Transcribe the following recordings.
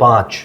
5,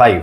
5।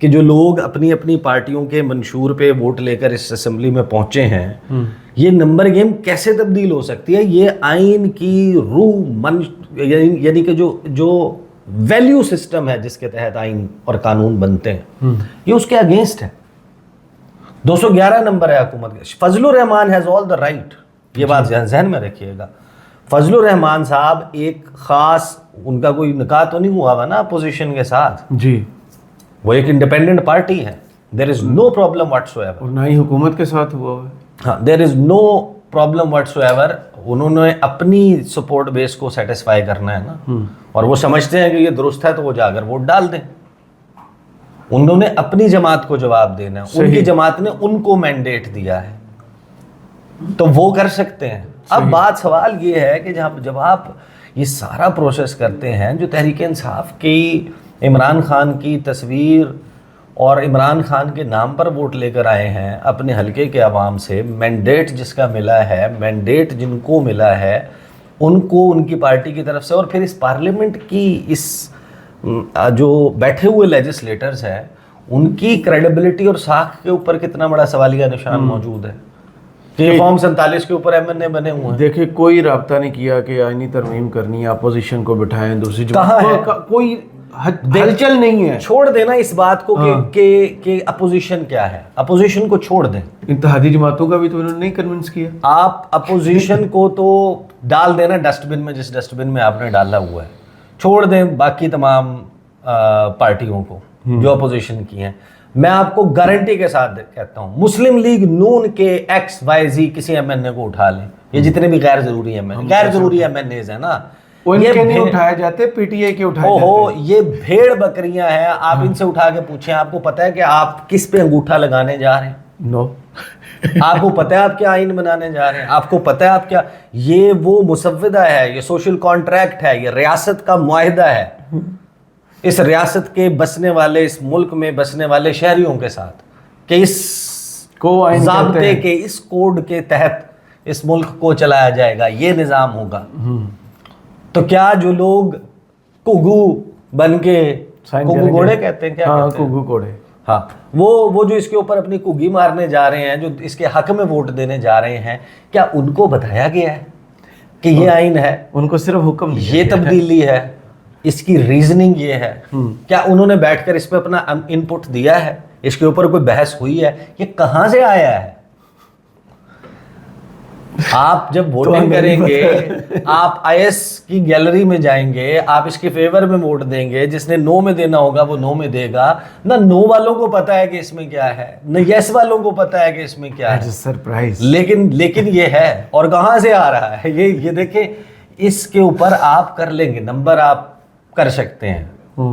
کہ جو لوگ اپنی اپنی پارٹیوں کے منشور پہ ووٹ لے کر اس اسمبلی میں پہنچے ہیں، یہ نمبر گیم کیسے تبدیل ہو سکتی ہے؟ یہ آئین کی روح یعنی کہ جو ویلیو سسٹم ہے جس کے تحت آئین اور قانون بنتے ہیں، یہ اس کے اگینسٹ ہے۔ 211 نمبر ہے حکومت کا۔ فضل الرحمان ہیز آل دا رائٹ، یہ بات ذہن میں رکھیے گا۔ فضل الرحمان صاحب ایک خاص، ان کا کوئی نکاح تو نہیں ہوا ہوا نا اپوزیشن کے ساتھ، جی، وہ ایک انڈیپینڈنٹ پارٹی ہے، دیر از نو پرابلم واٹس ایور، اور نہ ہی حکومت کے ساتھ ہوا ہے۔ ہاں، دیر از نو پرابلم واٹس ایور۔ انہوں نے اپنی سپورٹ بیس کو سیٹسفائی کرنا ہے نا، اور وہ سمجھتے ہیں کہ یہ درست ہے تو وہ جا کر ووٹ ڈال دیں۔ انہوں نے اپنی جماعت کو جواب دینا ہے، ان کی جماعت نے ان کو مینڈیٹ دیا ہے تو وہ کر سکتے ہیں۔ اب بات سوال یہ ہے کہ جب آپ یہ سارا پروسیس کرتے ہیں، جو تحریک انصاف کی عمران خان کی تصویر اور عمران خان کے نام پر ووٹ لے کر آئے ہیں اپنے حلقے کے عوام سے، مینڈیٹ جس کا ملا ہے، مینڈیٹ جن کو ملا ہے ان کو ان کی پارٹی کی طرف سے، اور پھر اس پارلیمنٹ کی اس جو بیٹھے ہوئے لیجسلیٹرز ہیں ان کی کریڈیبلٹی اور ساکھ کے اوپر کتنا بڑا سوالیہ نشان موجود ہے کہ فارم 47 کے اوپر ایم بنے ہوئے ہیں۔ دیکھیں، کوئی رابطہ نہیں کیا کہ آئینی ترمیم کرنی ہے، اپوزیشن کو بٹھائیں، دوسری کہاں ہے؟ کوئی ہلچل نہیں ہے۔ چھوڑ دینا اس بات کو کہ اپوزیشن کیا ہے، اپوزیشن کو چھوڑ دیں۔ اتحادی جماعتوں کا بھی تو انہوں نے نہیں کنونس کیا۔ آپ اپوزیشن کو تو ڈال دینا ڈسٹ بن میں، جس ڈسٹ بن میں آپ نے ڈالا ہوا ہے، چھوڑ دیں باقی تمام پارٹیوں کو جو اپوزیشن کی ہیں۔ میں آپ کو گارنٹی کے ساتھ کہتا ہوں، مسلم لیگ نون کے XYZ کسی ایم این اے کو اٹھا لیں، یہ جتنے بھی غیر ضروری ایم این ایز ہیں نا، ان کے نہیں اٹھائے جاتے، پی ٹی آئی کے اٹھائے جاتے ہیں۔ یہ بھیڑ بکریاں ہیں، آپ ان سے اٹھا کے پوچھیں، آپ کو پتہ ہے کہ آپ کس پہ انگوٹھا لگانے جا رہے ہیں؟ نو۔ آپ کو پتہ ہے آپ کیا آئین بنانے جا رہے ہیں؟ آپ کو پتہ ہے آپ کیا، یہ وہ مسودہ ہے، یہ سوشل کانٹریکٹ ہے، یہ ریاست کا معاہدہ ہے اس ریاست کے بسنے والے، اس ملک میں بسنے والے شہریوں کے ساتھ، کہ اس کو ضابطے کے، اس کوڈ کے تحت اس ملک کو چلایا جائے گا، یہ نظام ہوگا۔ تو کیا جو لوگ کگو بن کے، کگو گھوڑے کہتے ہیں، کیا کہتے ہیں؟ کگو کوڑے، ہاں، وہ جو اس کے اوپر اپنی کگی مارنے جا رہے ہیں، جو اس کے حق میں ووٹ دینے جا رہے ہیں، کیا ان کو بتایا گیا ہے کہ یہ آئین ہے؟ ان کو صرف حکم دیا، یہ تبدیلی ہے، اس کی ریزننگ یہ ہے؟ کیا انہوں نے بیٹھ کر اس پہ اپنا ان پٹ دیا ہے؟ اس کے اوپر کوئی بحث ہوئی ہے؟ یہ کہاں سے آیا ہے؟ آپ جب ووٹنگ کریں گے، آپ آئی ایس کی گیلری میں جائیں گے، آپ اس کے فیور میں ووٹ دیں گے، جس نے نو میں دینا ہوگا وہ نو میں دے گا۔ نہ نو والوں کو پتا ہے کہ اس میں کیا ہے، نہ یس والوں کو پتا ہے کہ اس میں کیا ہے، سرپرائز۔ لیکن یہ ہے، اور کہاں سے آ رہا ہے یہ دیکھیں، اس کے اوپر آپ کر لیں گے، نمبر آپ کر سکتے ہیں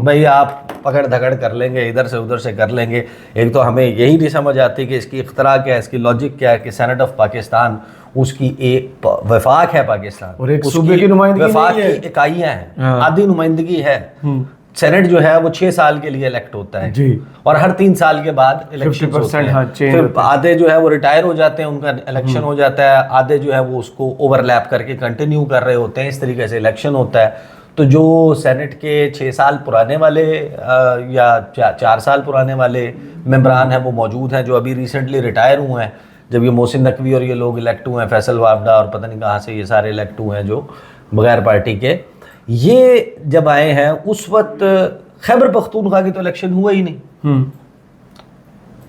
بھائی، آپ پکڑ دھکڑ کر لیں گے، ادھر سے ادھر سے کر لیں گے۔ ایک تو ہمیں یہی نہیں سمجھ آتی کہ اس کی اختراع کیا ہے، اس کی لاجک کیا ہے کہ سینٹ آف پاکستان، اس کی ایک وفاق ہے پاکستان، اور ایک صوبے کی نمائندگی وفاق نہیں ہے، کی اکائیاں ہیں، آدھی نمائندگی ہے۔ سینٹ جو ہے وہ 6 سال کے لیے الیکٹ ہوتا ہے، اور ہر 3 سال کے بعد الیکشن ہوتے ہیں، پھر آدھے جو ہے وہ ریٹائر ہو جاتے ہیں، ان کا الیکشن ہو جاتا ہے، آدھے جو ہے وہ اس کو اوور لیپ کر کے کنٹینیو کر رہے ہوتے ہیں، اس طریقے سے الیکشن ہوتا ہے۔ تو جو سینٹ کے 6 سال پرانے والے یا 4 سال پرانے والے ممبران ہیں وہ موجود ہیں، جو ابھی ریسنٹلی ریٹائر ہوئے ہیں، جب یہ محسن نقوی اور یہ لوگ الیکٹ ہوئے ہیں، فیصل وافدہ اور پتہ نہیں کہاں سے یہ سارے الیکٹ ہوئے ہیں جو بغیر پارٹی کے، یہ جب آئے ہیں اس وقت خیبر پختونخوا کی تو الیکشن ہوا ہی نہیں۔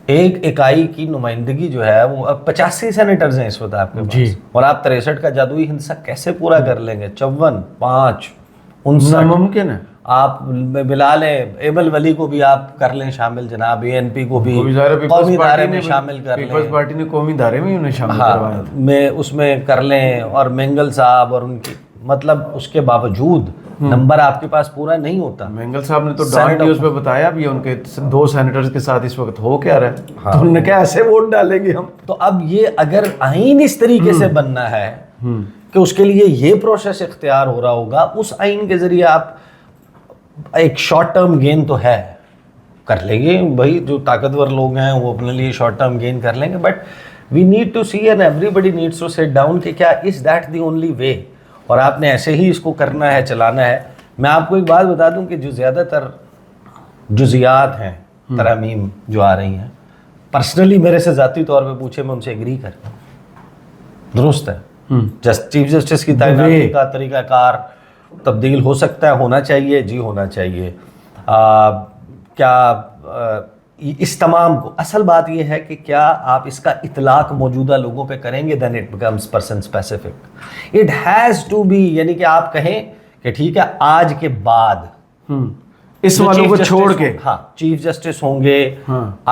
ایک اکائی کی نمائندگی جو ہے وہ اب 85 سینیٹرز ہیں اس وقت آپ کے پاس، اور آپ 63 کا جادوئی ہندسہ کیسے پورا کر لیں گے؟ 54 5 59 ممکن ہے۔ آپ ملا لیں، ایمل ولی کو بھی آپ کر لیں شامل، جناب ANP کو بھی قومی دھارے میں شامل کر لیں، پیپلز پارٹی نے قومی دھارے میں انہیں شامل کروایا میں اس میں کر لیں، اور مینگل صاحب اور ان کی، مطلب اس کے باوجود نمبر آپ کے پاس پورا نہیں ہوتا۔ مینگل صاحب نے تو ڈان نیوز پہ بتایا بھی ان کے 2 سینیٹرز کے ساتھ اس وقت ہو کیا رہا ہے، تو انہوں نے کہا ایسے ووٹ ڈالیں گے ہم۔ تو اب یہ اگر آئین اس طریقے سے بننا ہے کہ اس کے لیے یہ پروسیس اختیار ہو رہا ہوگا، اس آئین کے ذریعے آپ ایک شارٹ ٹرم گین تو ہے کر لیں گے بھائی، جو طاقتور لوگ ہیں وہ اپنے لیے شارٹ ٹرم گین کر لیں گے، but we need to see and everybody needs to set down کہ کیا is that the only way, اور آپ نے ایسے ہی اس کو کرنا ہے، چلانا ہے۔ میں آپ کو ایک بات بتا دوں کہ جو زیادہ تر جزیات ہیں ترامیم جو آ رہی ہیں، پرسنلی میرے سے ذاتی طور پہ پوچھے میں ان سے ایگری کرتا ہوں، درست ہے. چیف جسٹس کی تعیناتی کا طریقہ کار تبدیل ہو سکتا ہے، ہونا چاہیے، جی ہونا چاہیے. کیا اس تمام کو، اصل بات یہ ہے کہ کیا آپ اس کا اطلاق موجودہ لوگوں پہ کریں گے، then it becomes person specific. It has to be، یعنی کہ آپ کہیں کہ ٹھیک ہے آج کے بعد اس والوں کو چھوڑ کے، ہاں چیف جسٹس ہوں گے،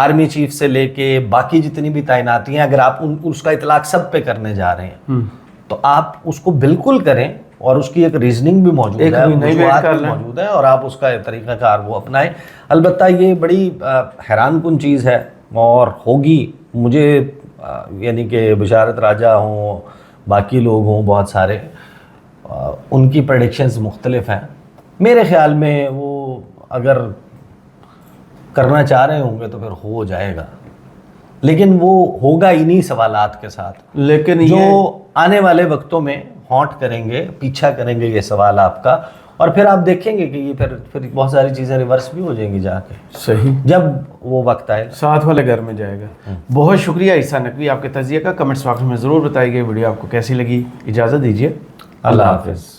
آرمی چیف سے لے کے باقی جتنی بھی تعیناتی ہیں، اگر آپ اس کا اطلاق سب پہ کرنے جا رہے ہیں تو آپ اس کو بالکل کریں، اور اس کی ایک ریزننگ بھی موجود ہے، وجوہات بھی موجود ہے، اور آپ اس کا طریقہ کار وہ اپنائیں. البتہ یہ بڑی حیران کن چیز ہے، اور ہوگی، مجھے یعنی کہ بشارت راجہ ہوں، باقی لوگ ہوں بہت سارے، ان کی پریڈکشنز مختلف ہیں. میرے خیال میں وہ اگر کرنا چاہ رہے ہوں گے تو پھر ہو جائے گا، لیکن وہ ہوگا انہی سوالات کے ساتھ، لیکن جو آنے والے وقتوں میں ہانٹ کریں گے، پیچھا کریں گے یہ سوال آپ کا، اور پھر آپ دیکھیں گے کہ یہ پھر بہت ساری چیزیں ریورس بھی ہو جائیں گی جا کے، صحیح، جب وہ وقت آئے ساتھ والے گھر میں جائے گا. بہت شکریہ عیسیٰ نقوی آپ کے تجزیے کا. کمنٹس باکس میں ضرور بتائیے گا ویڈیو آپ کو کیسی لگی. اجازت دیجیے، اللہ حافظ.